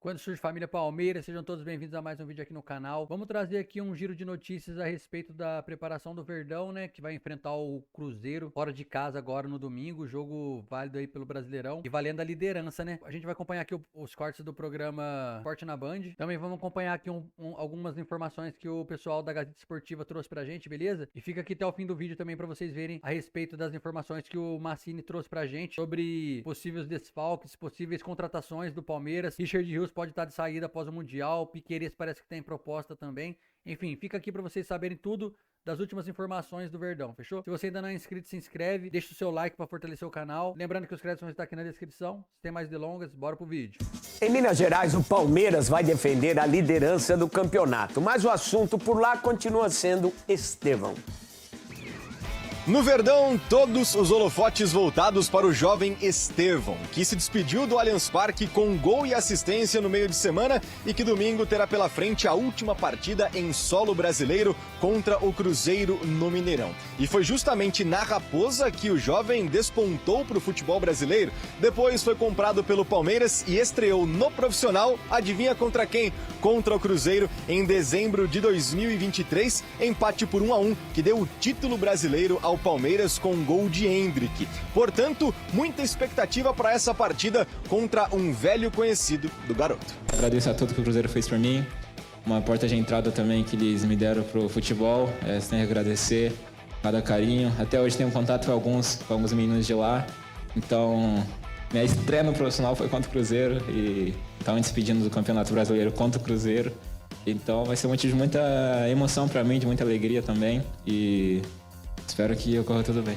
Quando surge família Palmeiras, sejam todos bem-vindos a mais um vídeo aqui no canal. Vamos trazer aqui um giro de notícias a respeito da preparação do Verdão, né, que vai enfrentar o Cruzeiro fora de casa agora no domingo, jogo válido aí pelo Brasileirão e valendo a liderança, né. A gente vai acompanhar aqui os cortes do programa Forte na Band. Também vamos acompanhar aqui algumas informações que o pessoal da Gazeta Esportiva trouxe pra gente, beleza? E fica aqui até o fim do vídeo também pra vocês verem a respeito das informações que o Massini trouxe pra gente sobre possíveis desfalques, possíveis contratações do Palmeiras. Richard Rios pode estar de saída após o Mundial, Piquerez parece que tem proposta também. Enfim, fica aqui para vocês saberem tudo das últimas informações do Verdão, fechou? Se você ainda não é inscrito, se inscreve, deixa o seu like para fortalecer o canal. Lembrando que os créditos vão estar aqui na descrição. Sem mais delongas, bora pro vídeo. Em Minas Gerais, o Palmeiras vai defender a liderança do campeonato, mas o assunto por lá continua sendo Estevão. No Verdão, todos os holofotes voltados para o jovem Estevão, que se despediu do Allianz Parque com gol e assistência no meio de semana e que domingo terá pela frente a última partida em solo brasileiro contra o Cruzeiro no Mineirão. E foi justamente na Raposa que o jovem despontou para o futebol brasileiro, depois foi comprado pelo Palmeiras e estreou no profissional, adivinha contra quem? Contra o Cruzeiro em dezembro de 2023, empate por 1-1, que deu o título brasileiro ao Palmeiras com um gol de Hendrick. Portanto, muita expectativa para essa partida contra um velho conhecido do garoto. Agradeço a tudo que o Cruzeiro fez por mim, uma porta de entrada também que eles me deram pro futebol, tenho que agradecer cada carinho. Até hoje tenho contato com alguns meninos de lá, então minha estreia no profissional foi contra o Cruzeiro e estavam despedindo do Campeonato Brasileiro contra o Cruzeiro, então vai ser um motivo de muita emoção para mim, de muita alegria também e espero que ocorra tudo bem.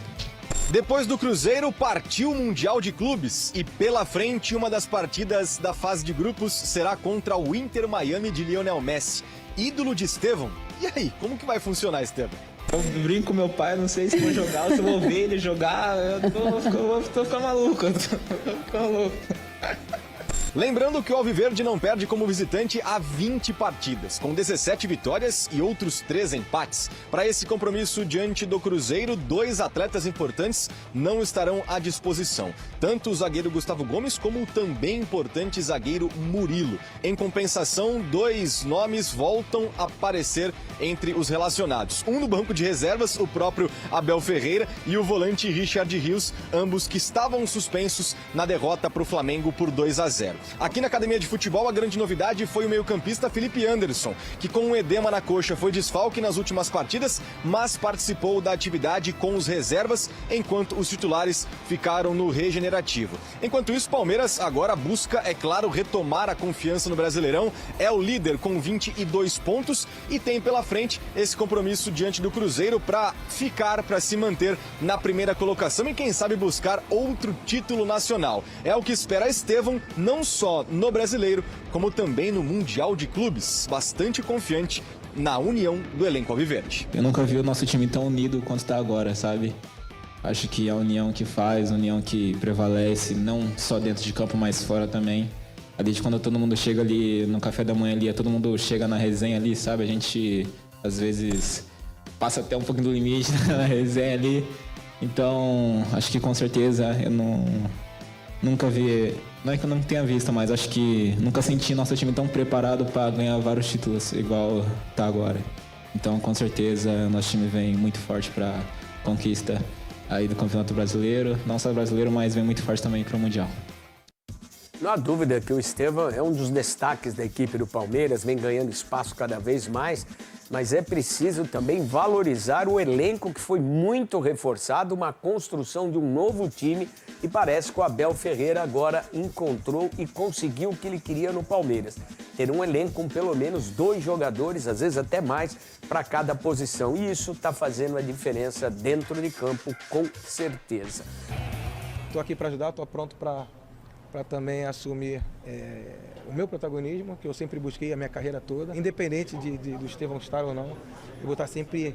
Depois do Cruzeiro, partiu o Mundial de Clubes e pela frente uma das partidas da fase de grupos será contra o Inter Miami de Lionel Messi, ídolo de Estevão. E aí, como que vai funcionar, Estevão? Eu brinco com meu pai, não sei se vou jogar ou se vou ver ele jogar, eu tô ficando maluco, Lembrando que o Alviverde não perde como visitante há 20 partidas, com 17 vitórias e outros 3 empates. Para esse compromisso diante do Cruzeiro, 2 atletas importantes não estarão à disposição. Tanto o zagueiro Gustavo Gomes como o também importante zagueiro Murilo. Em compensação, 2 nomes voltam a aparecer entre os relacionados. Um no banco de reservas, o próprio Abel Ferreira, e o volante Richard Rios, ambos que estavam suspensos na derrota para o Flamengo por 2-0. Aqui na academia de futebol, a grande novidade foi o meio-campista Felipe Anderson, que com um edema na coxa foi desfalque nas últimas partidas, mas participou da atividade com os reservas, enquanto os titulares ficaram no regenerativo. Enquanto isso, Palmeiras agora busca, é claro, retomar a confiança no Brasileirão, é o líder com 22 pontos e tem pela frente esse compromisso diante do Cruzeiro para se manter na primeira colocação e quem sabe buscar outro título nacional. É o que espera Estevão, não só no Brasileiro, como também no Mundial de Clubes, bastante confiante na união do elenco alviverde. Eu nunca vi o nosso time tão unido quanto está agora, sabe? Acho que a união que faz, a união que prevalece, não só dentro de campo, mas fora também. Desde quando todo mundo chega ali no café da manhã ali, todo mundo chega na resenha ali, sabe? A gente, às vezes, passa até um pouquinho do limite na resenha ali. Então, acho que com certeza eu nunca vi, não é que eu não tenha visto, mas acho que nunca senti nosso time tão preparado para ganhar vários títulos igual tá agora. Então, com certeza, nosso time vem muito forte para conquista aí do Campeonato Brasileiro, não só brasileiro, mas vem muito forte também para o Mundial. Não há dúvida que o Estevão é um dos destaques da equipe do Palmeiras, vem ganhando espaço cada vez mais, mas é preciso também valorizar o elenco que foi muito reforçado, uma construção de um novo time e parece que o Abel Ferreira agora encontrou e conseguiu o que ele queria no Palmeiras. Ter um elenco com pelo menos 2 jogadores, às vezes até mais, para cada posição. E isso está fazendo a diferença dentro de campo, com certeza. Estou aqui para ajudar, estou pronto para também assumir o meu protagonismo, que eu sempre busquei a minha carreira toda. Independente do Estevão estar ou não, eu vou estar sempre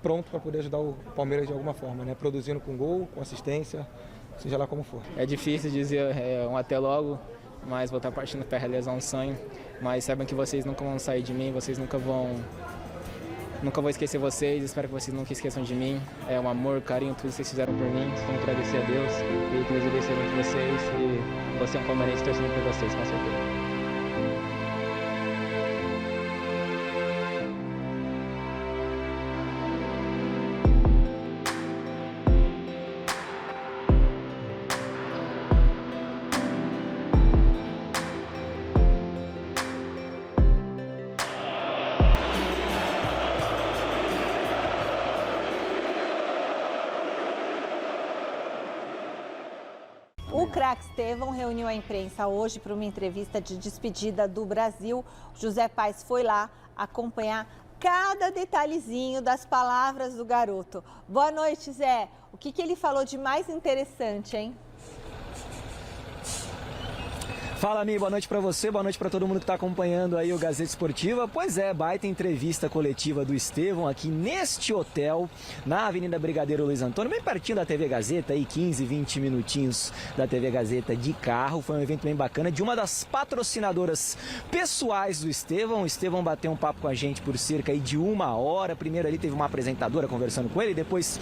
pronto para poder ajudar o Palmeiras de alguma forma, né? Produzindo com gol, com assistência, seja lá como for. É difícil dizer um até logo, mas vou estar partindo para realizar um sonho. Mas saibam que vocês nunca vão sair de mim, vocês nunca vou esquecer vocês, espero que vocês nunca esqueçam de mim. É um amor, carinho, tudo que vocês fizeram por mim. Só tenho que agradecer a Deus e que Deus abençoe muito vocês. E você é um palmeirense torcendo por vocês, com certeza. craque Estevão reuniu a imprensa hoje para uma entrevista de despedida do Brasil. José Paes foi lá acompanhar cada detalhezinho das palavras do garoto. Boa noite, Zé. O que ele falou de mais interessante, hein? Fala, Mi, boa noite pra você, boa noite pra todo mundo que tá acompanhando aí o Gazeta Esportiva. Pois é, baita entrevista coletiva do Estevão aqui neste hotel, na Avenida Brigadeiro Luiz Antônio, bem pertinho da TV Gazeta, aí 15, 20 minutinhos da TV Gazeta de carro. Foi um evento bem bacana de uma das patrocinadoras pessoais do Estevão. O Estevão bateu um papo com a gente por cerca aí de 1 hora. Primeiro ali teve uma apresentadora conversando com ele, depois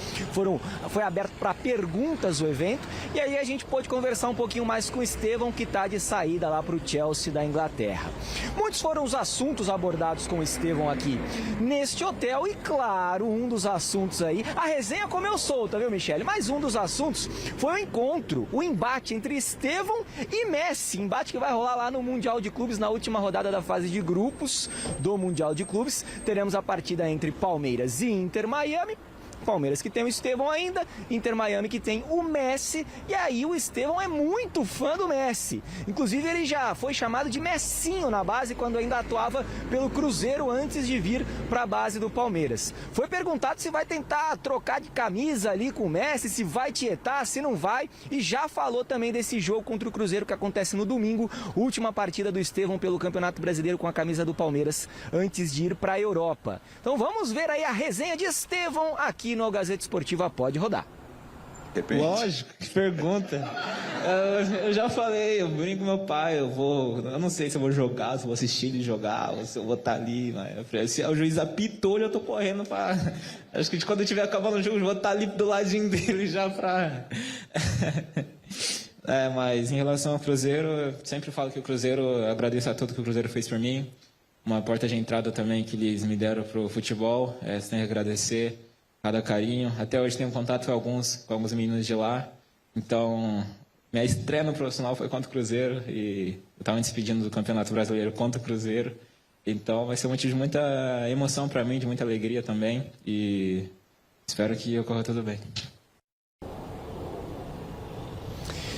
foi aberto para perguntas o evento. E aí a gente pôde conversar um pouquinho mais com o Estevão, que tá de saída lá para o Chelsea da Inglaterra. Muitos foram os assuntos abordados com o Estevão aqui neste hotel e, claro, um dos assuntos aí, a resenha comeu solta, viu, Michele? Mas um dos assuntos foi o encontro, o embate entre Estevão e Messi, embate que vai rolar lá no Mundial de Clubes, na última rodada da fase de grupos do Mundial de Clubes. Teremos a partida entre Palmeiras e Inter Miami. Palmeiras que tem o Estevão ainda, Inter Miami que tem o Messi, e aí o Estevão é muito fã do Messi. Inclusive ele já foi chamado de Messinho na base quando ainda atuava pelo Cruzeiro antes de vir para a base do Palmeiras. Foi perguntado se vai tentar trocar de camisa ali com o Messi, se vai tietar, se não vai, e já falou também desse jogo contra o Cruzeiro que acontece no domingo, última partida do Estevão pelo Campeonato Brasileiro com a camisa do Palmeiras antes de ir para a Europa. Então vamos ver aí a resenha de Estevão aqui no Gazeta Esportiva. Pode rodar. Depende. Lógico, que pergunta. Eu já falei, eu brinco com meu pai, eu não sei se eu vou jogar, se eu vou assistir ele jogar, ou se eu vou estar ali, mas se o juiz apitou, eu tô correndo pra... Acho que quando eu estiver acabando o jogo, eu vou estar ali do ladinho dele já pra... Mas em relação ao Cruzeiro, eu sempre falo que o Cruzeiro, eu agradeço a tudo que o Cruzeiro fez por mim, uma porta de entrada também que eles me deram pro futebol, tenho que agradecer cada carinho. Até hoje tenho contato com alguns meninos de lá. Então, minha estreia no profissional foi contra o Cruzeiro e eu estava me despedindo do Campeonato Brasileiro contra o Cruzeiro. Então, vai ser um motivo de muita emoção para mim, de muita alegria também. E espero que ocorra tudo bem.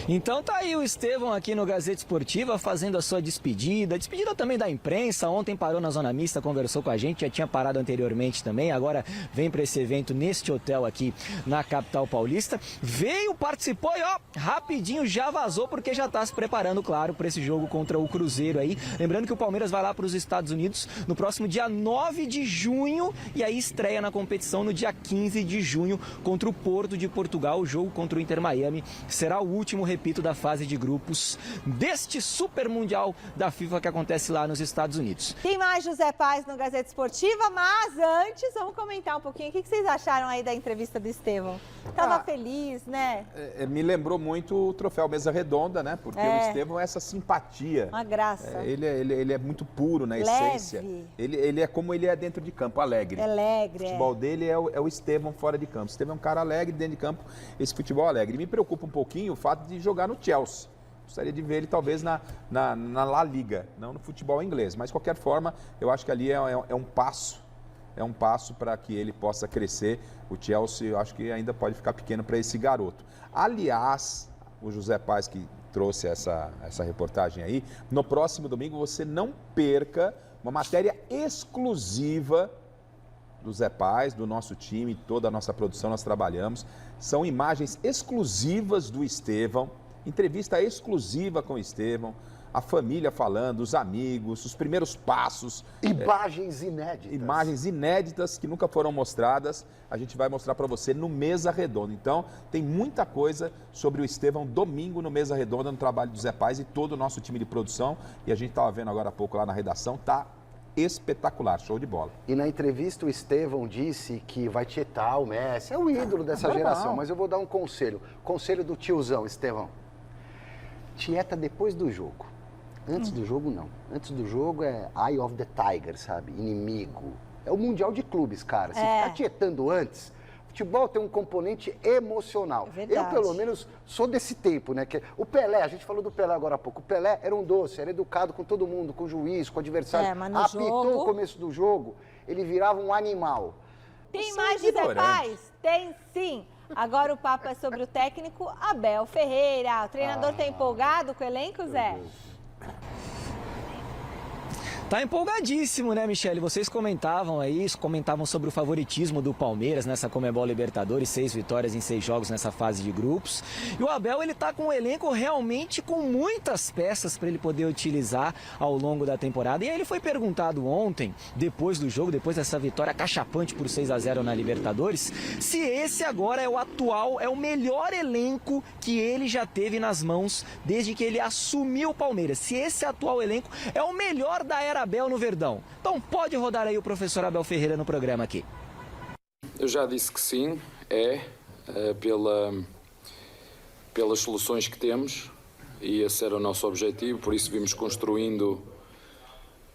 Então tá aí o Estevão aqui no Gazeta Esportiva fazendo a sua despedida também da imprensa. Ontem parou na Zona Mista, conversou com a gente, já tinha parado anteriormente também, agora vem para esse evento neste hotel aqui na capital paulista. Veio, participou e ó, rapidinho já vazou porque já tá se preparando, claro, para esse jogo contra o Cruzeiro aí. Lembrando que o Palmeiras vai lá para os Estados Unidos no próximo dia 9 de junho e aí estreia na competição no dia 15 de junho contra o Porto de Portugal. O jogo contra o Inter Miami será o último, repito, da fase de grupos deste Super Mundial da FIFA que acontece lá nos Estados Unidos. Tem mais José Paes no Gazeta Esportiva, mas antes vamos comentar um pouquinho. O que vocês acharam aí da entrevista do Estevão? Tava feliz, né? Me lembrou muito o troféu Mesa Redonda, né? Porque o Estevão é essa simpatia. Uma graça. Ele é muito puro na essência. Ele é como ele é dentro de campo, alegre. Alegre. O futebol dele é o Estevão fora de campo. O Estevão é um cara alegre dentro de campo, esse futebol alegre. E me preocupa um pouquinho o fato de jogar no Chelsea. Gostaria de ver ele talvez na La Liga, não no futebol inglês. Mas, de qualquer forma, eu acho que ali é um passo. É um passo para que ele possa crescer. O Chelsea, eu acho que ainda pode ficar pequeno para esse garoto. Aliás, o José Paes que trouxe essa reportagem aí, no próximo domingo você não perca uma matéria exclusiva do Zé Paes, do nosso time, toda a nossa produção, nós trabalhamos. São imagens exclusivas do Estevão, entrevista exclusiva com o Estevão, a família falando, os amigos, os primeiros passos. Imagens inéditas. Imagens inéditas que nunca foram mostradas, a gente vai mostrar para você no Mesa Redonda. Então, tem muita coisa sobre o Estevão domingo no Mesa Redonda, no trabalho do Zé Paes e todo o nosso time de produção. E a gente estava vendo agora há pouco lá na redação, tá espetacular, show de bola. E na entrevista o Estevão disse que vai tietar o Messi, é o ídolo dessa geração, mas eu vou dar um conselho, conselho do tiozão, Estevão. Tieta depois do jogo. Antes do jogo, não. Antes do jogo é Eye of the Tiger, sabe? Inimigo. É o Mundial de Clubes, cara. Se ficar tietando antes, futebol tem um componente emocional. Eu, pelo menos, sou desse tempo, né? Que o Pelé, a gente falou do Pelé agora há pouco. O Pelé era um doce, era educado com todo mundo, com o juiz, com o adversário. Mas no apitou o começo do jogo, ele virava um animal. Tem mais José Paes? Tem sim. Agora o papo é sobre o técnico Abel Ferreira. O treinador está empolgado com o elenco, Zé? Tá empolgadíssimo, né, Michele? Vocês comentavam sobre o favoritismo do Palmeiras nessa Conmebol Libertadores, 6 vitórias em 6 jogos nessa fase de grupos. E o Abel, ele tá com um elenco realmente com muitas peças para ele poder utilizar ao longo da temporada. E aí ele foi perguntado ontem, depois do jogo, depois dessa vitória cachapante por 6-0 na Libertadores, se esse agora é o melhor elenco que ele já teve nas mãos desde que ele assumiu o Palmeiras. Se esse atual elenco é o melhor da era Abel no Verdão. Então pode rodar aí o professor Abel Ferreira no programa aqui. Eu já disse que sim, pelas soluções que temos, e esse era o nosso objetivo, por isso vimos construindo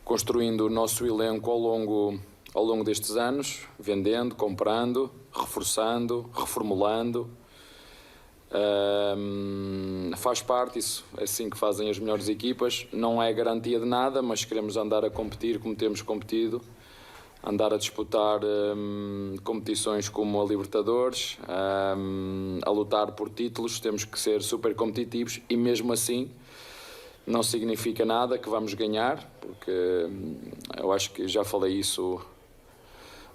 o nosso elenco ao longo destes anos, vendendo, comprando, reforçando, reformulando. Faz parte, isso é assim que fazem as melhores equipas. Não é garantia de nada, mas queremos andar a competir como temos competido, andar a disputar competições como a Libertadores, a lutar por títulos. Temos que ser super competitivos e mesmo assim não significa nada que vamos ganhar, porque eu acho que já falei isso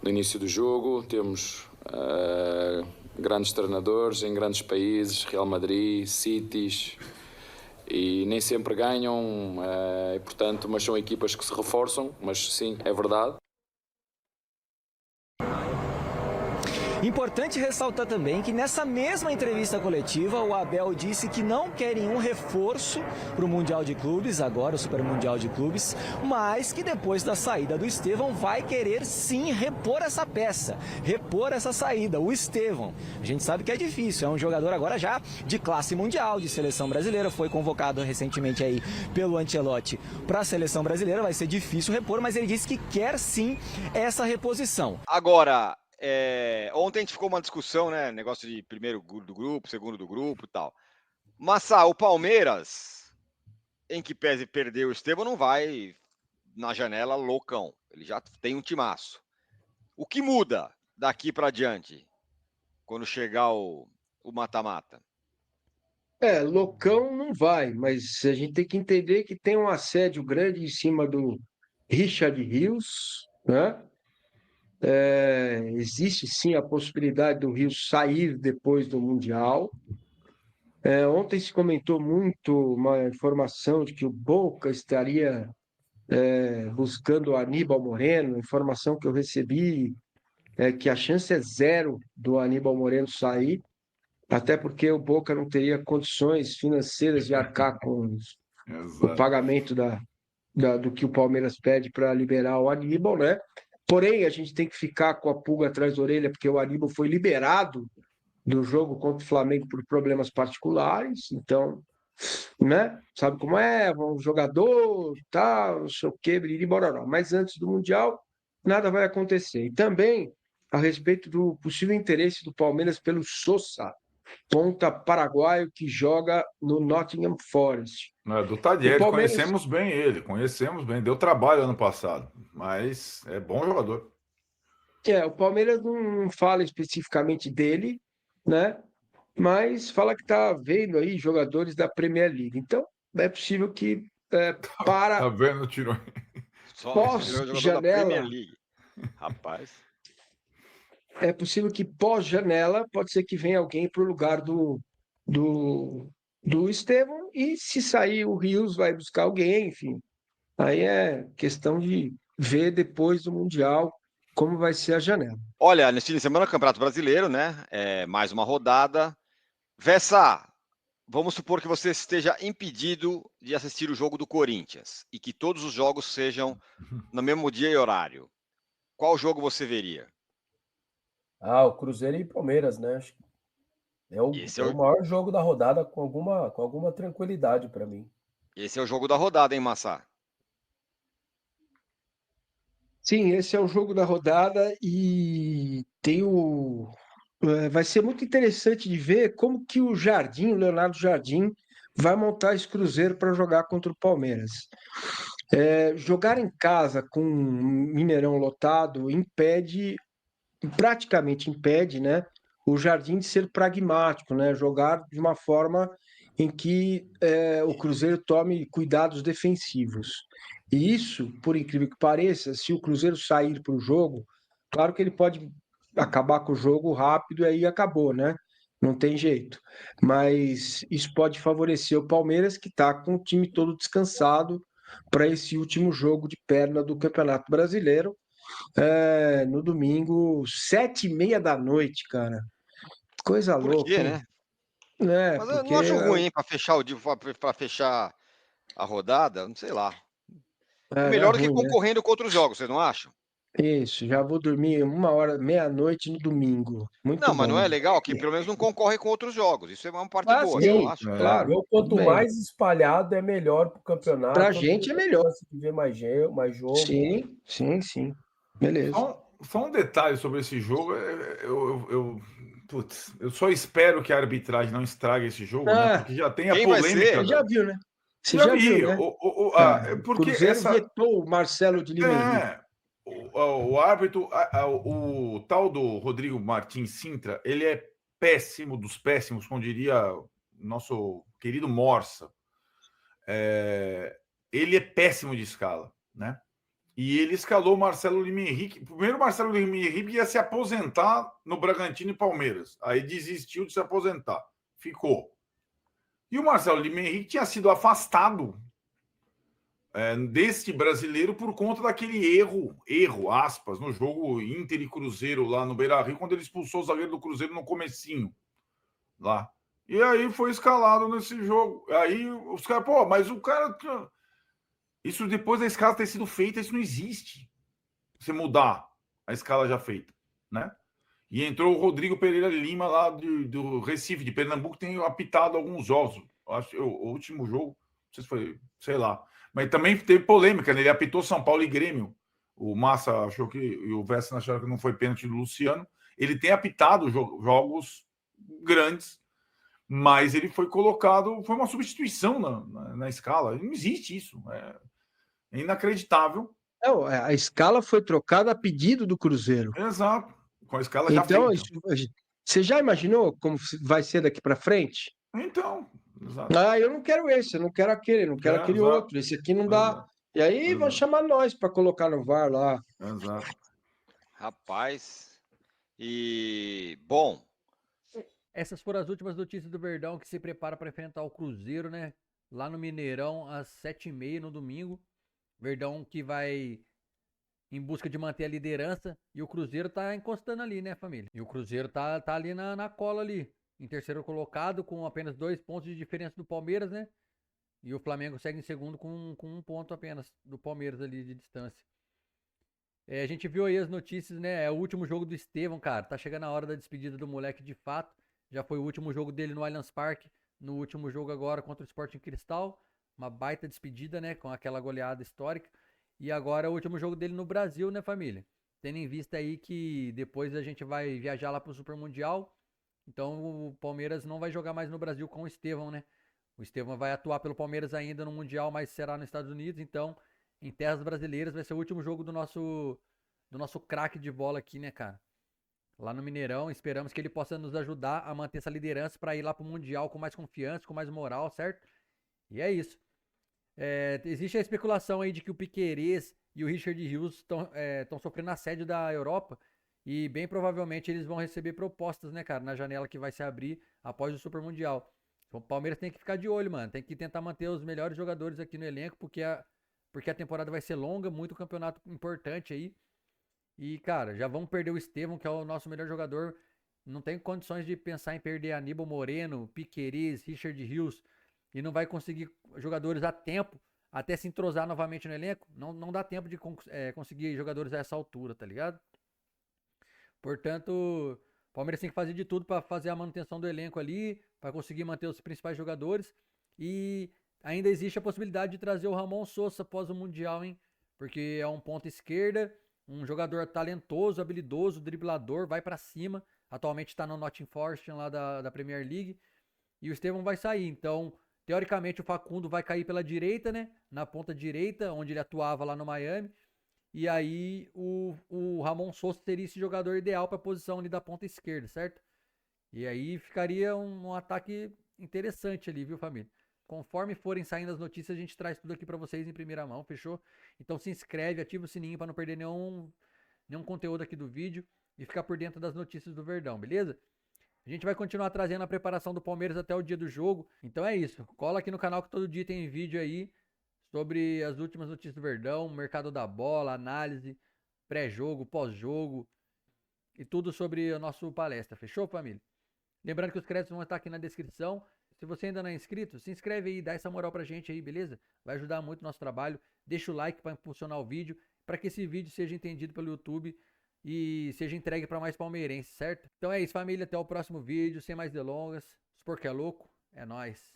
no início do jogo. Temos grandes treinadores em grandes países, Real Madrid, Cities, e nem sempre ganham, portanto, mas são equipas que se reforçam, mas sim, é verdade. Importante ressaltar também que nessa mesma entrevista coletiva, o Abel disse que não quer nenhum reforço para o Mundial de Clubes, agora o Super Mundial de Clubes, mas que depois da saída do Estevão vai querer sim repor essa peça, repor essa saída, o Estevão. A gente sabe que é difícil, é um jogador agora já de classe mundial, de seleção brasileira, foi convocado recentemente aí pelo Ancelotti para a seleção brasileira, vai ser difícil repor, mas ele disse que quer sim essa reposição. Agora, ontem a gente ficou uma discussão, né? Negócio de primeiro do grupo, segundo do grupo e tal. Mas o Palmeiras, em que pese perder o Estevão, não vai na janela loucão. Ele já tem um timaço. O que muda daqui para diante, quando chegar o mata-mata? Loucão não vai, mas a gente tem que entender que tem um assédio grande em cima do Richard Rios, né? Existe sim a possibilidade do Rio sair depois do Mundial. Ontem se comentou muito uma informação de que o Boca estaria buscando o Aníbal Moreno, informação que eu recebi é que a chance é zero do Aníbal Moreno sair, até porque o Boca não teria condições financeiras de arcar com o pagamento do que o Palmeiras pede para liberar o Aníbal, né? Porém, a gente tem que ficar com a pulga atrás da orelha, porque o Aníbal foi liberado do jogo contra o Flamengo por problemas particulares, então, né? Sabe como é? Um jogador, tal, não sei o quê, bororó. Mas antes do Mundial, nada vai acontecer. E também a respeito do possível interesse do Palmeiras pelo Sosa, ponta paraguaio que joga no Nottingham Forest. Do Tadier, Palmeiras... conhecemos bem, deu trabalho ano passado, mas é bom jogador. O Palmeiras não fala especificamente dele, né? Mas fala que está vendo aí jogadores da Premier League. Então, é possível que Tá vendo, tirou. Pós-janela... Rapaz... É possível que pós-janela pode ser que venha alguém para o lugar do Estevão, e se sair o Rios vai buscar alguém, enfim. Aí é questão de ver depois do Mundial como vai ser a janela. Olha, nesse fim de semana, Campeonato Brasileiro, né? Mais uma rodada. Vessa, vamos supor que você esteja impedido de assistir o jogo do Corinthians e que todos os jogos sejam no mesmo dia e horário. Qual jogo você veria? O Cruzeiro e Palmeiras, né? Acho que é o maior jogo da rodada com alguma tranquilidade para mim. Esse é o jogo da rodada, hein, Massá? Sim, esse é o jogo da rodada e tem vai ser muito interessante de ver como que o Leonardo Jardim, vai montar esse Cruzeiro para jogar contra o Palmeiras. Jogar em casa com Mineirão lotado praticamente impede, né, o Jardim de ser pragmático, né? Jogar de uma forma em que o Cruzeiro tome cuidados defensivos. E isso, por incrível que pareça, se o Cruzeiro sair para o jogo, claro que ele pode acabar com o jogo rápido e aí acabou, né? Não tem jeito. Mas isso pode favorecer o Palmeiras, que está com o time todo descansado para esse último jogo de perna do Campeonato Brasileiro. No domingo, 7h30 da noite, cara. Coisa Por louca, quê, hein? né? Mas eu Porque não acho ruim, hein, para fechar para fechar a rodada, não sei lá. É não é melhor do que ruim, né? concorrendo com outros jogos, vocês não acham? Isso, já vou dormir 1h, meia-noite no domingo. Muito Não, mas não bom. é legal que pelo menos não concorre com outros jogos. Isso é uma parte Ah, boa, sim, você não acha? claro. Eu, tudo quanto bem. mais espalhado, é melhor para o campeonato. Pra gente é melhor. De ver mais jogo. Sim. Beleza. Só um detalhe sobre esse jogo. Eu só espero que a arbitragem não estrague esse jogo, né? Porque já tem a Quem vai polêmica. ser? Você já viu, né? Você Já já vi. viu, né? Porque Cruzeiro vetou o Marcelo de Lima Henrique. o árbitro, o tal do Rodrigo Martins Sintra, ele é péssimo dos péssimos, como diria nosso querido Morsa. Ele é péssimo de escala, né? E ele escalou o Marcelo Lima Henrique. Primeiro, o Marcelo Lima Henrique ia se aposentar no Bragantino e Palmeiras. Aí desistiu de se aposentar. Ficou. E o Marcelo Lima Henrique tinha sido afastado deste brasileiro por conta daquele erro, aspas, no jogo Inter e Cruzeiro lá no Beira-Rio, quando ele expulsou o zagueiro do Cruzeiro no comecinho lá. E aí foi escalado nesse jogo. Aí os caras, mas o cara... Isso depois da escala ter sido feita, isso não existe. Você mudar a escala já feita, né? E entrou o Rodrigo Pereira Lima lá do Recife, de Pernambuco, tem apitado alguns jogos. Acho que o último jogo, não sei se foi, sei lá. Mas também teve polêmica, né? Ele apitou São Paulo e Grêmio. O Massa achou que, e o Vessa acharam que não foi pênalti do Luciano. Ele tem apitado jogos grandes, mas ele foi colocado, foi uma substituição na escala. Não existe isso. É inacreditável. Não, a escala foi trocada a pedido do Cruzeiro. Exato. Com a escala já Então, feita. você já imaginou como vai ser daqui para frente? Então, exato. Eu não quero esse, eu não quero aquele, não quero aquele outro. Esse aqui não dá. E aí vão chamar nós para colocar no VAR lá. Exato. Rapaz. E bom. Essas foram as últimas notícias do Verdão, que se prepara para enfrentar o Cruzeiro, né? Lá no Mineirão, às 7h30 no domingo. Verdão que vai em busca de manter a liderança. E o Cruzeiro tá encostando ali, né, família? E o Cruzeiro tá ali na cola ali. Em terceiro colocado, com apenas 2 pontos de diferença do Palmeiras, né? E o Flamengo segue em segundo com 1 ponto apenas do Palmeiras ali de distância. A gente viu aí as notícias, né? É o último jogo do Estevão, cara. Tá chegando a hora da despedida do moleque de fato. Já foi o último jogo dele no Allianz Parque. No último jogo agora contra o Sporting Cristal. Uma baita despedida, né? Com aquela goleada histórica. E agora é o último jogo dele no Brasil, né, família? Tendo em vista aí que depois a gente vai viajar lá pro Super Mundial. Então o Palmeiras não vai jogar mais no Brasil com o Estevão, né? O Estevão vai atuar pelo Palmeiras ainda no Mundial, mas será nos Estados Unidos. Então, em terras brasileiras, vai ser o último jogo do nosso craque de bola aqui, né, cara? Lá no Mineirão, esperamos que ele possa nos ajudar a manter essa liderança para ir lá pro Mundial com mais confiança, com mais moral, certo? E é isso. Existe a especulação aí de que o Piquerez e o Richard Rios estão sofrendo assédio da Europa e bem provavelmente eles vão receber propostas, né, cara, na janela que vai se abrir após o Super Mundial. Então, o Palmeiras tem que ficar de olho, mano. Tem que tentar manter os melhores jogadores aqui no elenco, porque a temporada vai ser longa, muito campeonato importante aí. E, cara, já vamos perder o Estevão, que é o nosso melhor jogador. Não tem condições de pensar em perder Aníbal Moreno, Piquerez, Richard Rios. E não vai conseguir jogadores a tempo até se entrosar novamente no elenco. Não dá tempo de conseguir jogadores a essa altura, tá ligado? Portanto, o Palmeiras tem que fazer de tudo para fazer a manutenção do elenco ali, para conseguir manter os principais jogadores. E ainda existe a possibilidade de trazer o Ramon Sosa após o Mundial, hein? Porque é um ponta esquerda, um jogador talentoso, habilidoso, driblador, vai para cima. Atualmente está no Nottingham Forest lá da Premier League. E o Estevão vai sair, então... Teoricamente, o Facundo vai cair pela direita, né? Na ponta direita, onde ele atuava lá no Miami. E aí, o Ramon Sosa seria esse jogador ideal para a posição ali da ponta esquerda, certo? E aí ficaria um ataque interessante ali, viu, família? Conforme forem saindo as notícias, a gente traz tudo aqui pra vocês em primeira mão, fechou? Então se inscreve, ativa o sininho pra não perder nenhum conteúdo aqui do vídeo e ficar por dentro das notícias do Verdão, beleza? A gente vai continuar trazendo a preparação do Palmeiras até o dia do jogo. Então é isso. Cola aqui no canal que todo dia tem vídeo aí sobre as últimas notícias do Verdão, mercado da bola, análise, pré-jogo, pós-jogo e tudo sobre a nossa palestra. Fechou, família? Lembrando que os créditos vão estar aqui na descrição. Se você ainda não é inscrito, se inscreve aí, dá essa moral pra gente aí, beleza? Vai ajudar muito o nosso trabalho. Deixa o like para impulsionar o vídeo, para que esse vídeo seja entendido pelo YouTube e seja entregue para mais palmeirenses, certo? Então é isso, família. Até o próximo vídeo, sem mais delongas. Os porco é louco, é nóis.